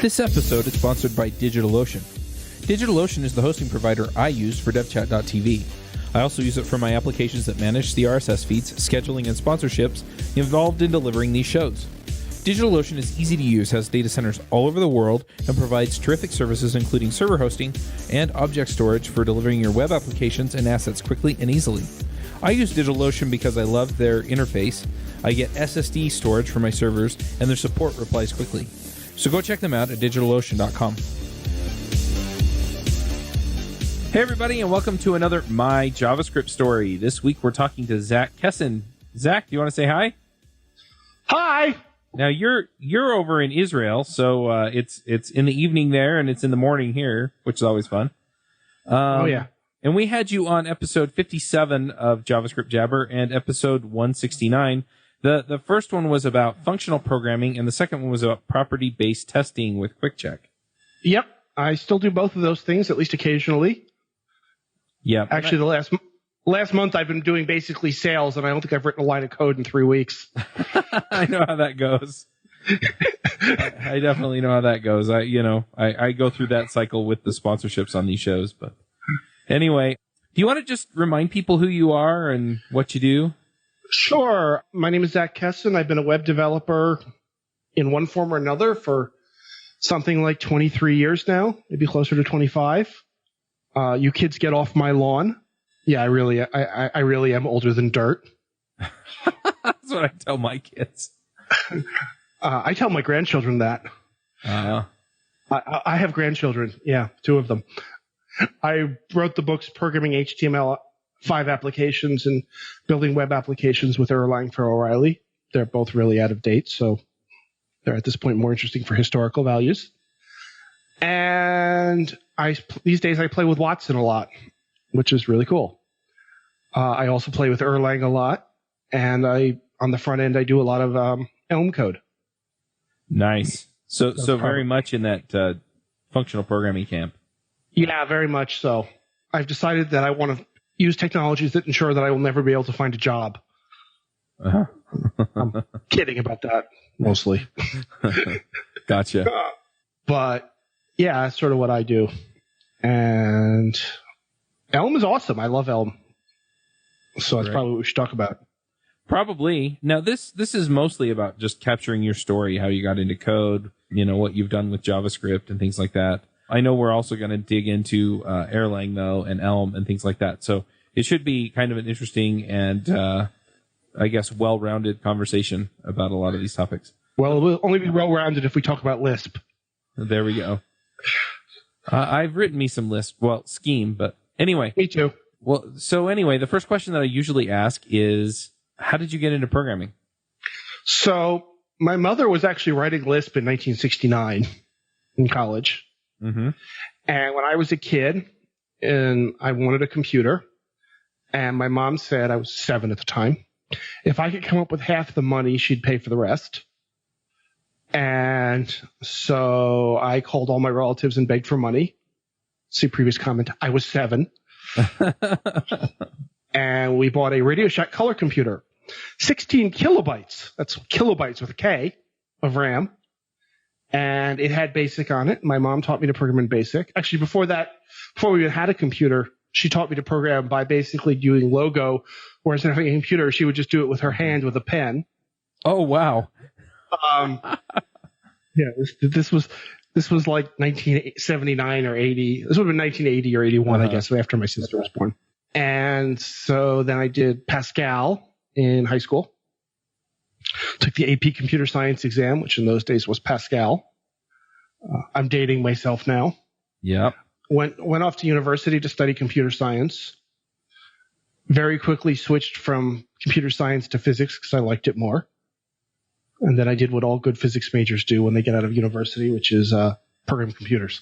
This episode is sponsored by DigitalOcean. DigitalOcean is the hosting provider I use for devchat.tv. I also use it for my applications that manage the RSS feeds, scheduling, and sponsorships involved in delivering these shows. DigitalOcean is easy to use, has data centers all over the world, and provides terrific services including server hosting and object storage for delivering your web applications and assets quickly and easily. I use DigitalOcean because I love their interface. I get SSD storage for my servers, and their support replies quickly. So go check them out at DigitalOcean.com. Hey everybody, and welcome to another My JavaScript Story. This week we're talking to Zach Kessin. Zach, do you want to say hi? Hi! Now you're over in Israel, so it's in the evening there, and it's in the morning here, which is always fun. Oh yeah. And we had you on episode 57 of JavaScript Jabber and episode 169. The first one was about functional programming, and the second one was about property-based testing with QuickCheck. Yep, I still do both of those things, at least occasionally. Yeah. Actually, the last month I've been doing basically sales, and I don't think I've written a line of code in 3 weeks. I know how that goes. I definitely know how that goes. I go through that cycle with the sponsorships on these shows. But anyway, do you want to just remind people who you are and what you do? Sure. My name is Zach Kessin. I've been a web developer in one form or another for something like 23 years now, maybe closer to 25. You kids get off my lawn. Yeah, I really am older than dirt. That's what I tell my kids. I tell my grandchildren that. I have grandchildren. Yeah, 2 of them. I wrote the books Programming HTML5 Applications and Building Web Applications with Erlang for O'Reilly. They're both really out of date, so they're at this point more interesting for historical values. And these days I play with Watson a lot, which is really cool. I also play with Erlang a lot, and on the front end I do a lot of Elm code. Nice. So very much in that functional programming camp. Yeah, very much so. I've decided that I want to use technologies that ensure that I will never be able to find a job. Uh-huh. I'm kidding about that, mostly. Gotcha. But yeah, that's sort of what I do. And Elm is awesome. I love Elm. So that's probably what we should talk about. Probably. Now, this is mostly about just capturing your story, how you got into code, what you've done with JavaScript and things like that. I know we're also going to dig into Erlang, though, and Elm and things like that. So it should be kind of an interesting and, I guess, well-rounded conversation about a lot of these topics. Well, it will only be well-rounded if we talk about Lisp. There we go. I've written me some Lisp, Scheme, but anyway. Me too. Well, so anyway, the first question that I usually ask is, how did you get into programming? So my mother was actually writing Lisp in 1969 in college. Mm-hmm. And when I was a kid, and I wanted a computer, and my mom said, I was 7 at the time, if I could come up with half the money, she'd pay for the rest. And so I called all my relatives and begged for money. See previous comment, I was 7. And we bought a Radio Shack color computer, 16 kilobytes. That's kilobytes with a K of RAM. And it had BASIC on it. My mom taught me to program in BASIC. Actually, before we even had a computer, she taught me to program by basically doing Logo, whereas having a computer, she would just do it with her hand with a pen. Oh, wow. Yeah, this was like 1979 or 80. This would have been 1980 or 81, I guess, after my sister was born. And so then I did Pascal in high school. Took the AP Computer Science exam, which in those days was Pascal. I'm dating myself now. Yep. Went off to university to study computer science. Very quickly switched from computer science to physics because I liked it more. And then I did what all good physics majors do when they get out of university, which is program computers.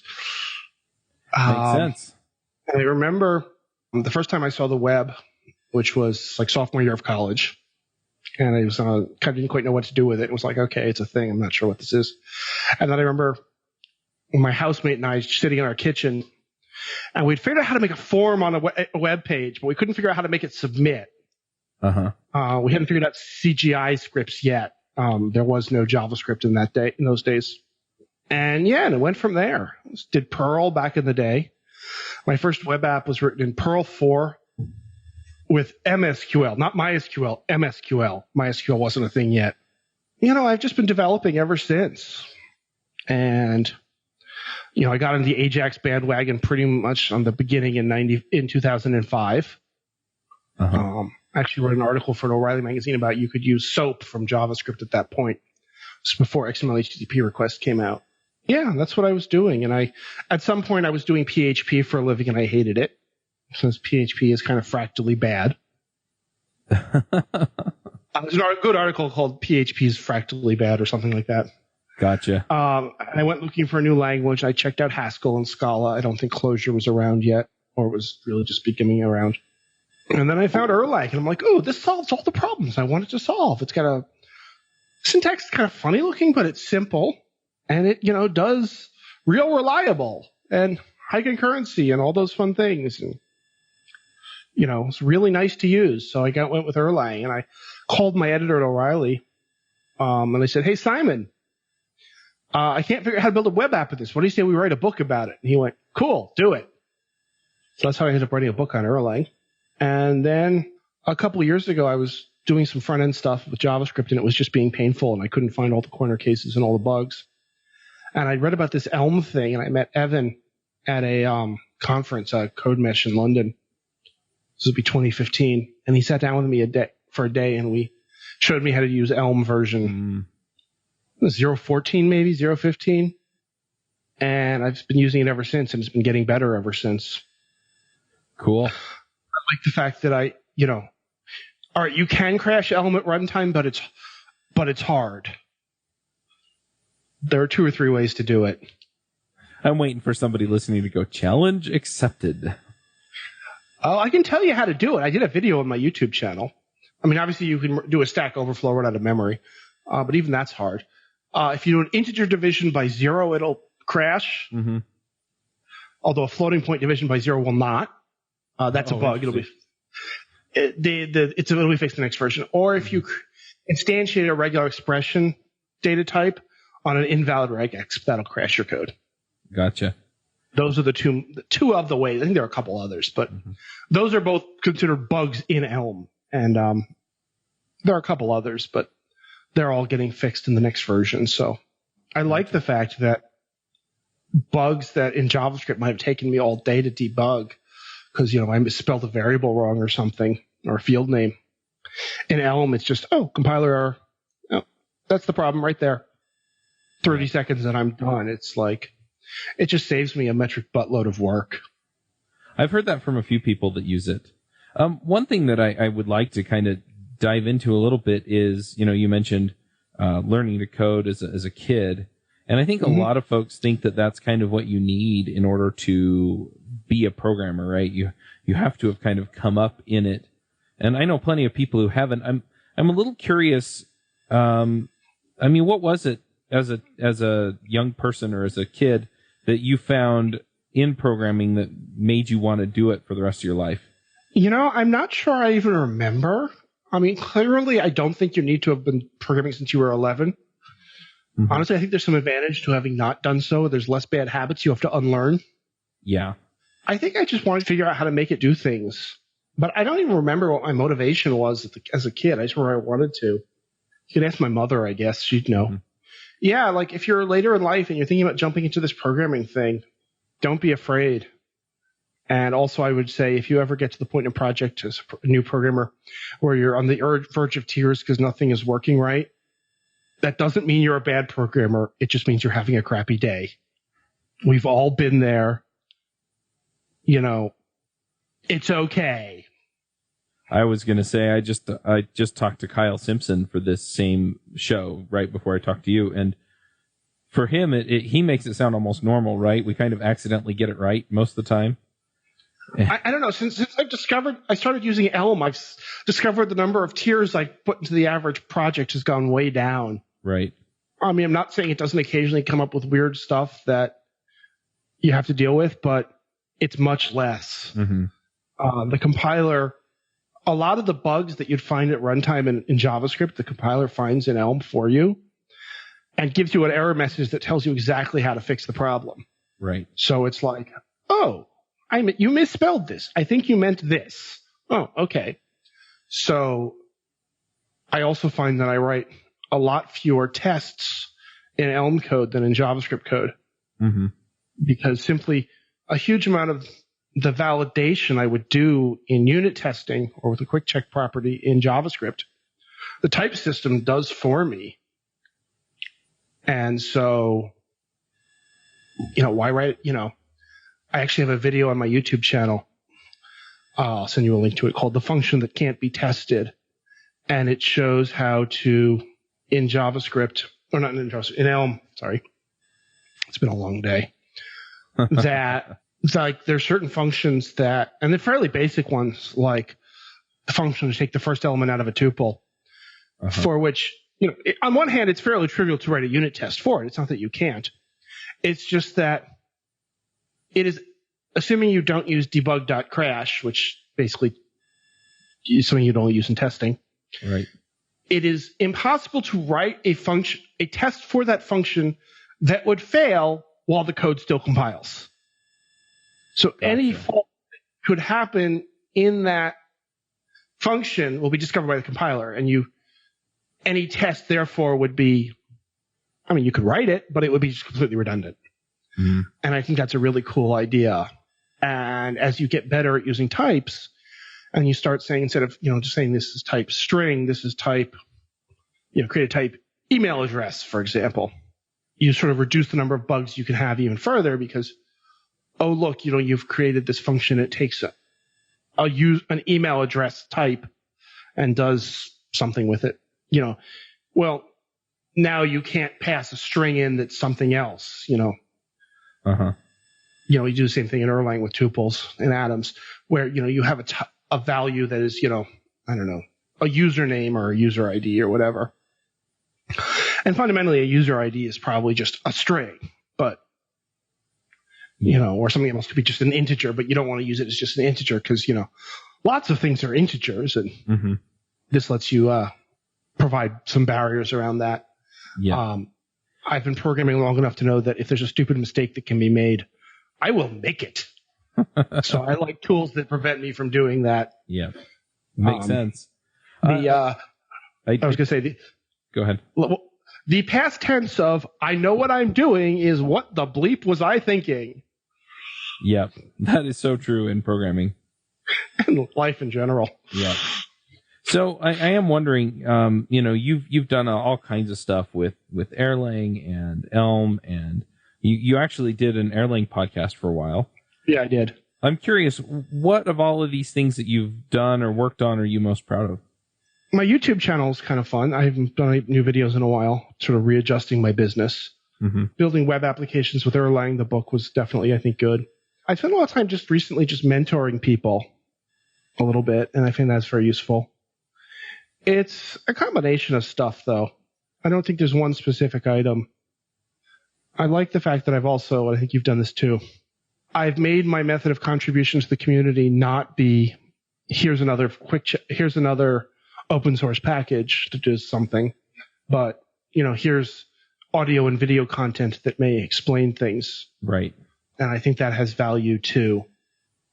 Makes sense. And I remember the first time I saw the web, which was like sophomore year of college. And I was kind of didn't quite know what to do with it. It was like, okay, it's a thing. I'm not sure what this is. And then I remember my housemate and I sitting in our kitchen, and we'd figured out how to make a form on a web page, but we couldn't figure out how to make it submit. We hadn't figured out CGI scripts yet. There was no JavaScript in those days. And it went from there. Did Perl back in the day. My first web app was written in Perl 4 with MSQL, not MySQL, MSQL. MySQL wasn't a thing yet. I've just been developing ever since. And, I got into the Ajax bandwagon pretty much on the beginning in 2005. Actually wrote an article for an O'Reilly magazine about you could use SOAP from JavaScript at that point. It's before XML HTTP request came out. Yeah, that's what I was doing. And at some point I was doing PHP for a living and I hated it since PHP is kind of fractally bad. There's a good article called PHP is fractally bad or something like that. Gotcha. I went looking for a new language. I checked out Haskell and Scala. I don't think Clojure was around yet, or it was really just beginning around. And then I found Erlang, and I'm like, oh, this solves all the problems I wanted to solve. It's got a syntax kind of funny looking, but it's simple. And it, does real reliable and high concurrency and all those fun things. And, it's really nice to use. So I went with Erlang, and I called my editor at O'Reilly, and I said, hey, Simon, I can't figure out how to build a web app with this. What do you say we write a book about it? And he went, cool, do it. So that's how I ended up writing a book on Erlang. And then a couple of years ago, I was doing some front-end stuff with JavaScript, and it was just being painful, and I couldn't find all the corner cases and all the bugs. And I read about this Elm thing, and I met Evan at a conference, Code Mesh in London. This would be 2015. And he sat down with me for a day, and we showed me how to use Elm version 0.14 maybe, 0.15. And I've been using it ever since, and it's been getting better ever since. Cool. I like the fact that all right, you can crash Elm at runtime, but it's hard. There are 2 or 3 ways to do it. I'm waiting for somebody listening to go, challenge accepted. Oh, I can tell you how to do it. I did a video on my YouTube channel. I mean, obviously you can do a Stack Overflow right out of memory, but even that's hard. If you do an integer division by 0, it'll crash. Mm-hmm. Although a floating point division by 0 will not. That's a bug. It'll be fixed in the next version. Or if you instantiate a regular expression data type on an invalid regex, that'll crash your code. Gotcha. Those are the two of the ways. I think there are a couple others, but those are both considered bugs in Elm. And there are a couple others, but they're all getting fixed in the next version. So I like the fact that bugs that in JavaScript might have taken me all day to debug because, I misspelled a variable wrong or something, or a field name. In Elm, it's just, compiler error. Oh, that's the problem right there. 30 seconds and I'm done. It's like, it just saves me a metric buttload of work. I've heard that from a few people that use it. One thing that I would like to kind of dive into a little bit is, you mentioned learning to code as a kid. And I think a lot of folks think that that's kind of what you need in order to be a programmer, right? You have to have kind of come up in it. And I know plenty of people who haven't. I'm a little curious. What was it as a young person or as a kid that you found in programming that made you want to do it for the rest of your life? I'm not sure I even remember. I mean, clearly, I don't think you need to have been programming since you were 11. Mm-hmm. Honestly, I think there's some advantage to having not done so. There's less bad habits you have to unlearn. Yeah. I think I just wanted to figure out how to make it do things. But I don't even remember what my motivation was as a kid. I just remember I wanted to. You could ask my mother, I guess. She'd know. Mm-hmm. Yeah, like if you're later in life and you're thinking about jumping into this programming thing, don't be afraid. And also I would say if you ever get to the point in a project as a new programmer where you're on the verge of tears because nothing is working right, that doesn't mean you're a bad programmer. It just means you're having a crappy day. We've all been there. It's okay. I was going to say I just talked to Kyle Simpson for this same show right before I talked to you, and for him he makes it sound almost normal, right? We kind of accidentally get it right most of the time. I don't know. Since I started using Elm, I've discovered the number of tiers I put into the average project has gone way down. Right. I mean, I'm not saying it doesn't occasionally come up with weird stuff that you have to deal with, but it's much less. Mm-hmm. The compiler, a lot of the bugs that you'd find at runtime in JavaScript, the compiler finds in Elm for you. and gives you an error message that tells you exactly how to fix the problem. Right. So it's like, oh, you misspelled this. I think you meant this. Oh, okay. So I also find that I write a lot fewer tests in Elm code than in JavaScript code. Mm-hmm. Because simply a huge amount of the validation I would do in unit testing or with a quick check property in JavaScript, the type system does for me. And so, why write, I actually have a video on my YouTube channel. I'll send you a link to it, called The Function That Can't Be Tested. And it shows how to, in JavaScript, or not in JavaScript, in Elm, sorry. It's been a long day. That it's like there's certain functions that, and they're fairly basic ones, like the function to take the first element out of a tuple, for which, on one hand, it's fairly trivial to write a unit test for it. It's not that you can't. It's just that it is, assuming you don't use debug.crash, which basically is something you'd only use in testing. Right. It is impossible to write a test for that function that would fail while the code still compiles. So any fault that could happen in that function will be discovered by the compiler, and any test therefore would be, you could write it, but it would be just completely redundant. Mm-hmm. And I think that's a really cool idea. And as you get better at using types, and you start saying, instead of just saying this is type string, this is type, create a type email address, for example. You sort of reduce the number of bugs you can have even further because, oh, look, you've created this function. It takes an email address type and does something with it. Well, now you can't pass a string in that's something else, You do the same thing in Erlang with tuples and atoms where, you have a value that is, I don't know, a username or a user ID or whatever. And fundamentally, a user ID is probably just a string, but, or something else could be just an integer, but you don't want to use it as just an integer because, lots of things are integers, and this lets you provide some barriers around that. Yeah. I've been programming long enough to know that if there's a stupid mistake that can be made, I will make it. So I like tools that prevent me from doing that. Yeah. Makes sense. I was going to say, go ahead. The past tense of I know what I'm doing is what the bleep was I thinking? Yeah, that is so true in programming. And life in general. Yeah. So I am wondering, you've done all kinds of stuff with Erlang and Elm, and you actually did an Erlang podcast for a while. Yeah, I did. I'm curious, what of all of these things that you've done or worked on are you most proud of? My YouTube channel is kind of fun. I haven't done new videos in a while, sort of readjusting my business. Mm-hmm. Building web applications with Erlang, the book, was definitely, I think, good. I spent a lot of time just recently just mentoring people a little bit, and I think that's very useful. It's a combination of stuff, though. I don't think there's one specific item. I like the fact that I've also, and I think you've done this too, I've made my method of contribution to the community not be, here's another open source package to do something, but, here's audio and video content that may explain things. Right. And I think that has value too.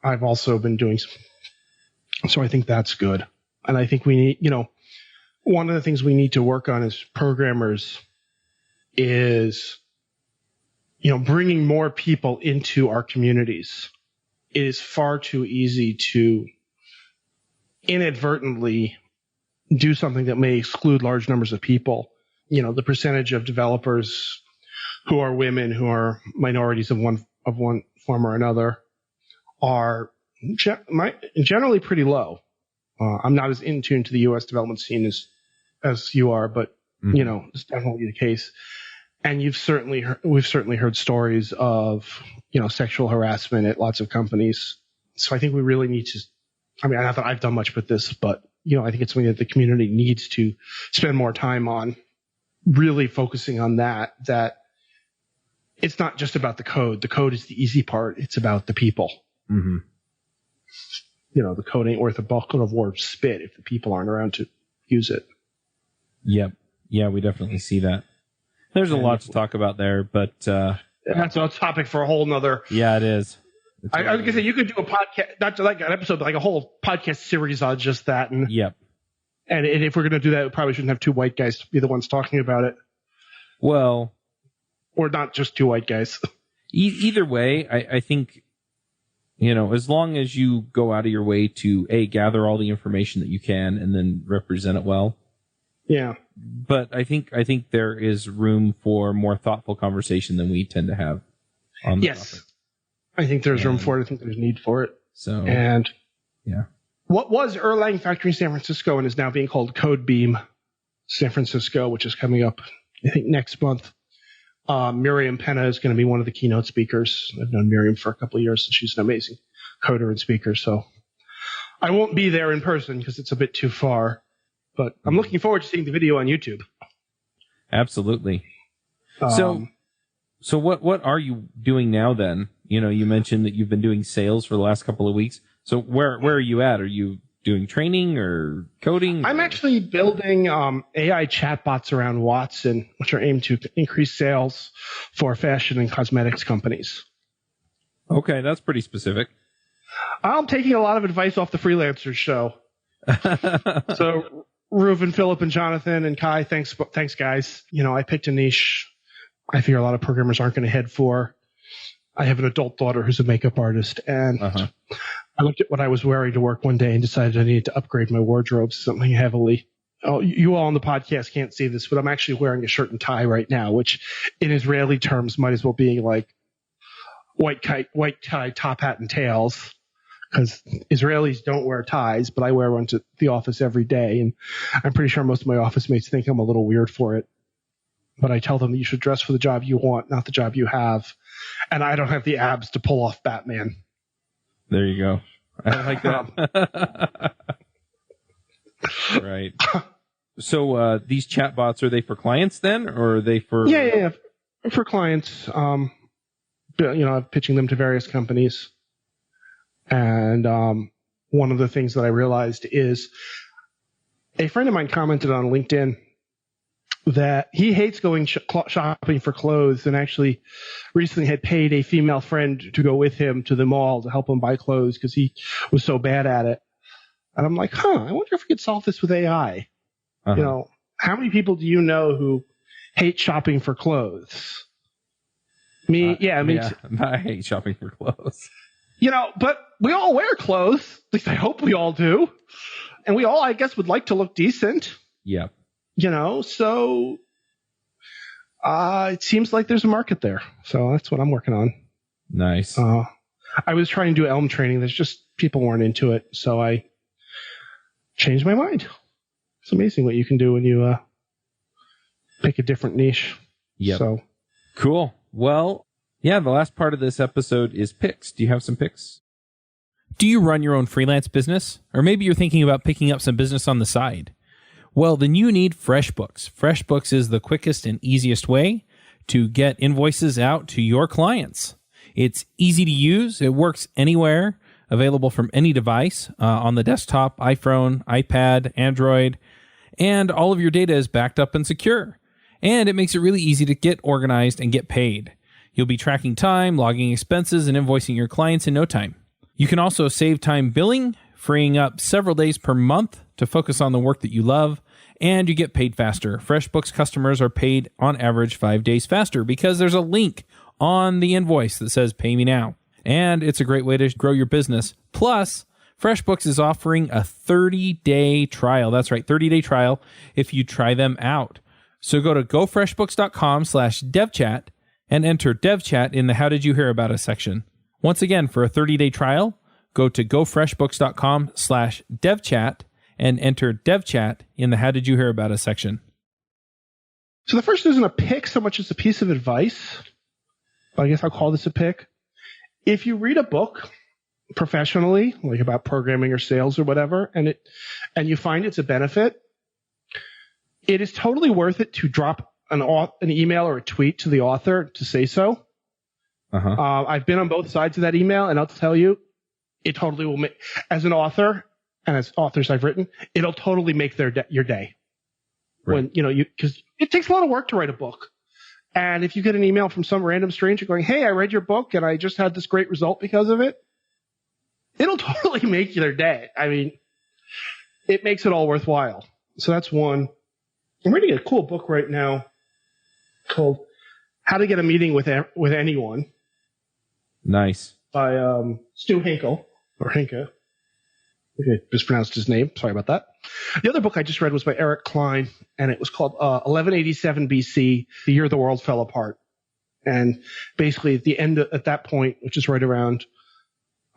I've also been doing so I think that's good. And I think we need, one of the things we need to work on as programmers is, bringing more people into our communities. It is far too easy to inadvertently do something that may exclude large numbers of people. The percentage of developers who are women, who are minorities of one form or another, are generally pretty low. I'm not as in tune to the U.S. development scene as you are, but it's definitely the case. And we've certainly heard stories of sexual harassment at lots of companies. So I think we really need to. Not that I've done much with this, but I think it's something that the community needs to spend more time on, really focusing on that it's not just about the code. The code is the easy part. It's about the people. Mm-hmm. The code ain't worth a bucket of warped spit if the people aren't around to use it. Yep. Yeah, we definitely see that. There's a lot to talk about there, but that's a topic for a whole nother. Yeah, it is. I was gonna say you could do a podcast, not like an episode, but like a whole podcast series on just that. And yep. And if we're gonna do that, we probably shouldn't have two white guys be the ones talking about it. Well, or not just two white guys. Either way, I think, as long as you go out of your way to gather all the information that you can and then represent it well. Yeah. But I think there is room for more thoughtful conversation than we tend to have on the topic. I think there's room for it. I think there's need for it. So, and yeah. What was Erlang Factory San Francisco and is now being called Codebeam San Francisco, which is coming up, I think, next month. Miriam Penna is going to be one of the keynote speakers. I've known Miriam for a couple of years, and she's an amazing coder and speaker. So I won't be there in person because it's a bit too far, but I'm looking forward to seeing the video on YouTube. Absolutely. So what are you doing now then? You mentioned that you've been doing sales for the last couple of weeks. So where are you at? Are you doing training or coding? I'm actually building AI chatbots around Watson, which are aimed to increase sales for fashion and cosmetics companies. Okay, that's pretty specific. I'm taking a lot of advice off the Freelancers show. So Reuven, Philip, and Jonathan, and Kai, thanks guys. I picked a niche I figure a lot of programmers aren't going to head for. I have an adult daughter who's a makeup artist, and I looked at what I was wearing to work one day and decided I needed to upgrade my wardrobe to something heavily. Oh, you all on the podcast can't see this, but I'm actually wearing a shirt and tie right now, which in Israeli terms might as well be like white tie, top hat, and tails, because Israelis don't wear ties, but I wear one to the office every day, and I'm pretty sure most of my office mates think I'm a little weird for it. But I tell them that you should dress for the job you want, not the job you have. And I don't have the abs to pull off Batman. There you go. I like that. Right. So these chatbots, are they for clients then, or are they for? Yeah. For clients. I'm pitching them to various companies. And one of the things that I realized is a friend of mine commented on LinkedIn that he hates going shopping for clothes, and actually recently had paid a female friend to go with him to the mall to help him buy clothes because he was so bad at it. And I'm like, I wonder if we could solve this with AI. How many people do you know who hate shopping for clothes? Me, I hate shopping for clothes. But we all wear clothes. At least I hope we all do. And we all, I guess, would like to look decent. Yep. So it seems like there's a market there. So that's what I'm working on. Nice. I was trying to do Elm training. There's just people weren't into it. So I changed my mind. It's amazing what you can do when you pick a different niche. Yeah. So cool. Well, yeah, the last part of this episode is picks. Do you have some picks? Do you run your own freelance business? Or maybe you're thinking about picking up some business on the side? Well, then you need FreshBooks. FreshBooks is the quickest and easiest way to get invoices out to your clients. It's easy to use. It works anywhere, available from any device, on the desktop, iPhone, iPad, Android, and all of your data is backed up and secure. And it makes it really easy to get organized and get paid. You'll be tracking time, logging expenses, and invoicing your clients in no time. You can also save time billing, freeing up several days per month to focus on the work that you love, and you get paid faster. FreshBooks customers are paid on average 5 days faster because there's a link on the invoice that says pay me now. And it's a great way to grow your business. Plus, FreshBooks is offering a 30-day trial. That's right, 30-day trial if you try them out. So go to gofreshbooks.com/devchat and enter devchat in the How Did You Hear About Us section. Once again, for a 30-day trial, go to gofreshbooks.com/devchat and enter devchat in the How Did You Hear About Us section. So the first isn't a pick so much as a piece of advice. I guess I'll call this a pick. If you read a book professionally, like about programming or sales or whatever, and you find it's a benefit, it is totally worth it to drop an email or a tweet to the author to say so. I've been on both sides of that email, and I'll tell you, it totally will make, as an author, and as authors I've written, it'll totally make your day. Right. When because it takes a lot of work to write a book. And if you get an email from some random stranger going, hey, I read your book and I just had this great result because of it, it'll totally make their day. I mean, it makes it all worthwhile. So that's one. I'm reading a cool book right now called How to Get a Meeting with Anyone. Nice. By Stu Hinkle, or Hinke. I mispronounced his name. Sorry about that. The other book I just read was by Eric Klein, and it was called 1187 BC, the year the world fell apart. And basically at the end, at that point, which is right around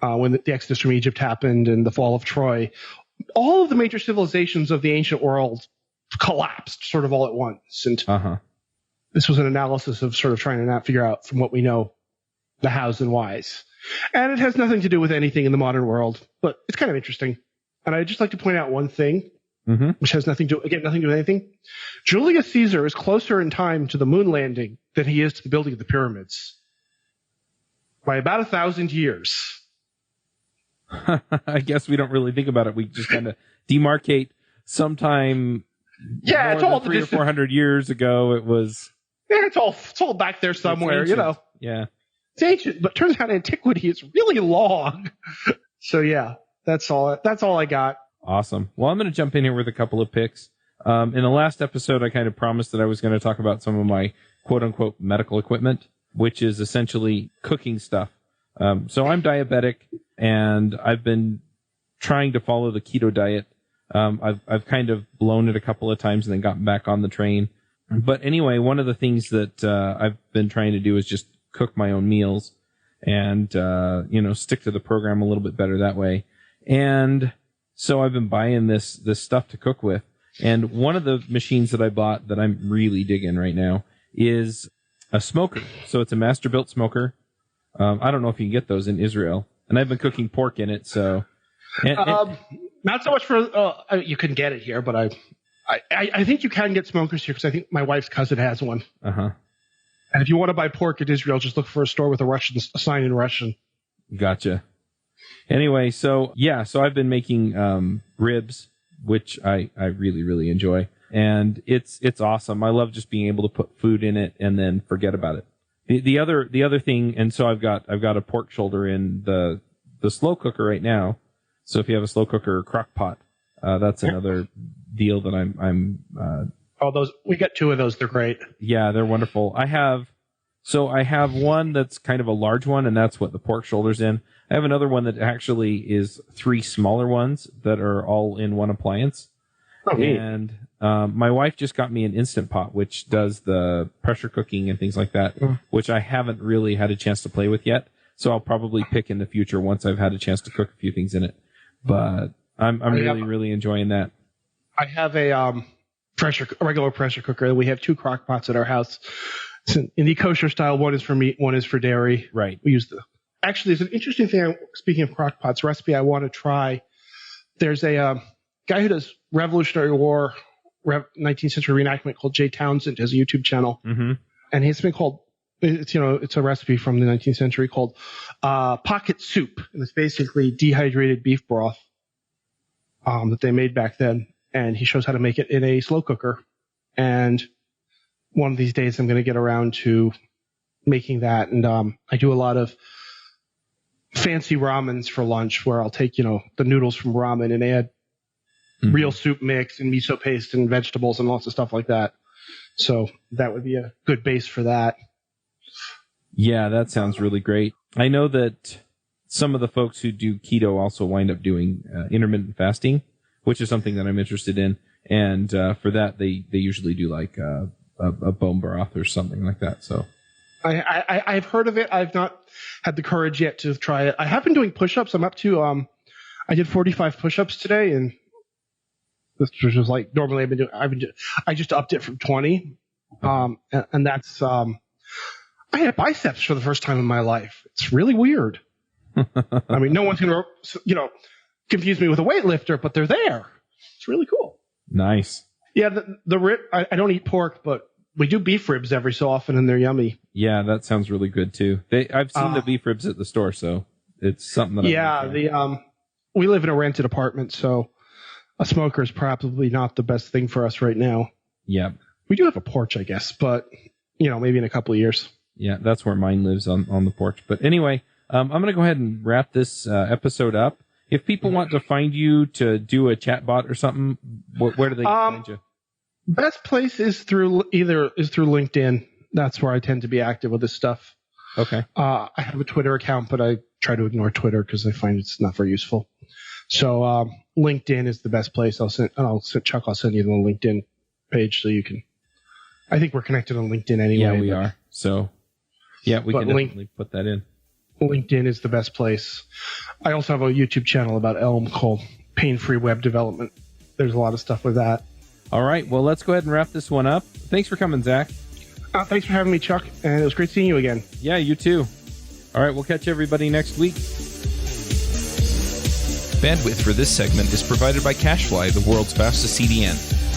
when the Exodus from Egypt happened and the fall of Troy, all of the major civilizations of the ancient world collapsed sort of all at once. And this was an analysis of sort of trying to figure out from what we know the hows and whys. And it has nothing to do with anything in the modern world, but it's kind of interesting. And I'd just like to point out one thing, which has nothing to do with anything. Julius Caesar is closer in time to the moon landing than he is to the building of the pyramids by about 1,000 years. I guess we don't really think about it. We just kind of demarcate sometime. Yeah, it's all 300 or 400 years ago. It was. Yeah, it's all back there somewhere, you know. Yeah. It's ancient, but it turns out antiquity is really long. So yeah, that's all I got. Awesome. Well, I'm going to jump in here with a couple of picks. In the last episode, I kind of promised that I was going to talk about some of my quote unquote medical equipment, which is essentially cooking stuff. So I'm diabetic and I've been trying to follow the keto diet. I've kind of blown it a couple of times and then gotten back on the train. But anyway, one of the things that I've been trying to do is just cook my own meals and, stick to the program a little bit better that way. And so I've been buying this stuff to cook with. And one of the machines that I bought that I'm really digging right now is a smoker. So it's a master built smoker. I don't know if you can get those in Israel. And I've been cooking pork in it. So not so much for, you can get it here, but I think you can get smokers here because I think my wife's cousin has one. And if you want to buy pork in Israel, just look for a store with a sign in Russian. Gotcha. Anyway, so I've been making ribs, which I really, really enjoy. And it's awesome. I love just being able to put food in it and then forget about it. The other thing, and so I've got a pork shoulder in the slow cooker right now. So if you have a slow cooker or crock pot, that's another deal that I'm those, we got 2 of those. They're great. Yeah, they're wonderful. I have one that's kind of a large one, and that's what the pork shoulder's in. I have another one that actually is 3 smaller ones that are all in one appliance. Oh, neat. And my wife just got me an Instant Pot, which does the pressure cooking and things like that, which I haven't really had a chance to play with yet. So I'll probably pick in the future once I've had a chance to cook a few things in it. But I'm really enjoying that. I have a regular pressure cooker. We have 2 crock pots at our house. It's an indie kosher style. One is for meat, one is for dairy. Right. We use actually, there's an interesting thing. Speaking of crock pots, recipe I want to try. There's a guy who does Revolutionary War, 19th century reenactment called Jay Townsend, has a YouTube channel. And he has something called, it's a recipe from the 19th century called pocket soup. And it's basically dehydrated beef broth that they made back then. And he shows how to make it in a slow cooker. And one of these days I'm going to get around to making that. And I do a lot of fancy ramens for lunch where I'll take, the noodles from ramen and add real soup mix and miso paste and vegetables and lots of stuff like that. So that would be a good base for that. Yeah, that sounds really great. I know that some of the folks who do keto also wind up doing intermittent fasting, which is something that I'm interested in. And for that, they usually do like a bone broth or something like that. So I've heard of it. I've not had the courage yet to try it. I have been doing push-ups. I'm up to I did 45 push-ups today, and this was like normally I just upped it from 20, and that's I had biceps for the first time in my life. It's really weird. I mean, no one's gonna confuse me with a weightlifter, but they're there. It's really cool. Nice. Yeah, the rib. I don't eat pork, but we do beef ribs every so often, and they're yummy. Yeah, that sounds really good too. I've seen the beef ribs at the store, so it's something that. Yeah, we live in a rented apartment, so a smoker is probably not the best thing for us right now. Yeah, we do have a porch, I guess, but maybe in a couple of years. Yeah, that's where mine lives, on the porch. But anyway, I'm going to go ahead and wrap this episode up. If people want to find you to do a chatbot or something, where do they find you? Best place is through LinkedIn. That's where I tend to be active with this stuff. Okay. I have a Twitter account, but I try to ignore Twitter because I find it's not very useful. So LinkedIn is the best place. Chuck, I'll send you the LinkedIn page so you can. I think we're connected on LinkedIn anyway. Yeah, we are. So, yeah, we can definitely put that in. LinkedIn is the best place. I also have a YouTube channel about Elm called Pain-Free Web Development. There's a lot of stuff with that. All right. Well, let's go ahead and wrap this one up. Thanks for coming, Zach. Thanks for having me, Chuck. And it was great seeing you again. Yeah, you too. All right. We'll catch everybody next week. Bandwidth for this segment is provided by CacheFly, the world's fastest CDN.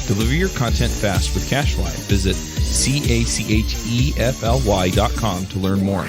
Deliver your content fast with CacheFly. Visit CACHEFLY.com to learn more.